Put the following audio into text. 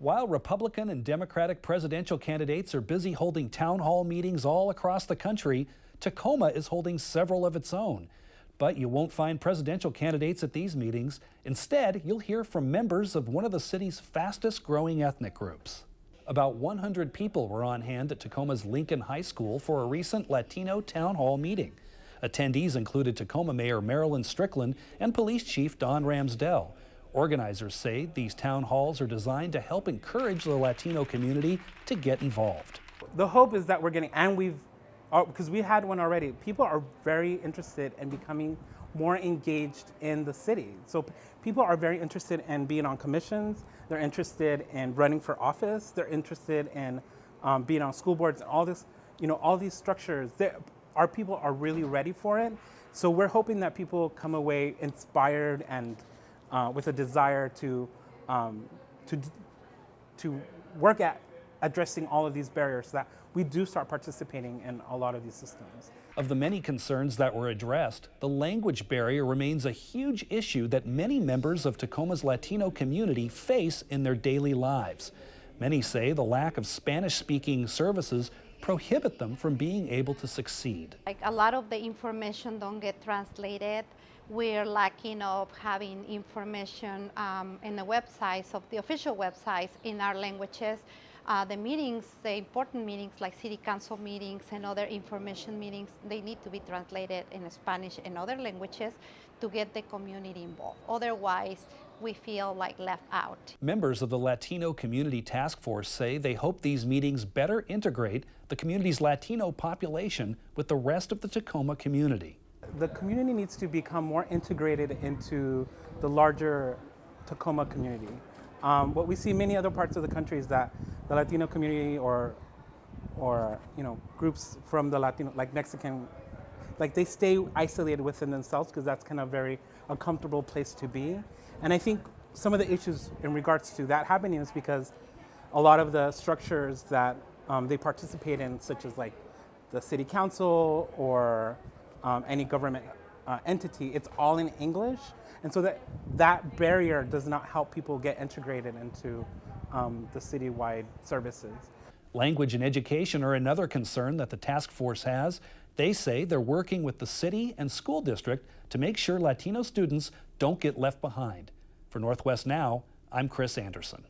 While Republican and Democratic presidential candidates are busy holding town hall meetings all across the country, Tacoma is holding several of its own. But you won't find presidential candidates at these meetings. Instead, you'll hear from members of one of the city's fastest growing ethnic groups. About 100 people were on hand at Tacoma's Lincoln High School for a recent Latino town hall meeting. Attendees included Tacoma Mayor Marilyn Strickland and Police Chief Don Ramsdell. Organizers say these town halls are designed to help encourage the Latino community to get involved. The hope is that we're getting, because we had one already, people are very interested in becoming more engaged in the city. So people are very interested in being on commissions, they're interested in running for office, they're interested in being on school boards, and all this, all these structures. Our people are really ready for it. So we're hoping that people come away inspired and with a desire to work at addressing all of these barriers so that we do start participating in a lot of these systems. Of the many concerns that were addressed, the language barrier remains a huge issue that many members of Tacoma's Latino community face in their daily lives. Many say the lack of Spanish-speaking services prohibit them from being able to succeed. Like a lot of the information don't get translated. We're lacking of having information in the websites, of the official websites in our languages. The meetings, the important meetings like city council meetings and other information meetings, they need to be translated in Spanish and other languages to get the community involved. Otherwise, we feel like left out. Members of the Latino Community Task Force say they hope these meetings better integrate the community's Latino population with the rest of the Tacoma community. The community needs to become more integrated into the larger Tacoma community. What we see in many other parts of the country is that the Latino community or groups from the Latino, like Mexican, like they stay isolated within themselves because that's kind of very uncomfortable place to be. And I think some of the issues in regards to that happening is because a lot of the structures that they participate in, such as like the city council or any government entity, it's all in English. And so that barrier does not help people get integrated into the citywide services. Language and education are another concern that the task force has. They say they're working with the city and school district to make sure Latino students don't get left behind. For Northwest Now, I'm Chris Anderson.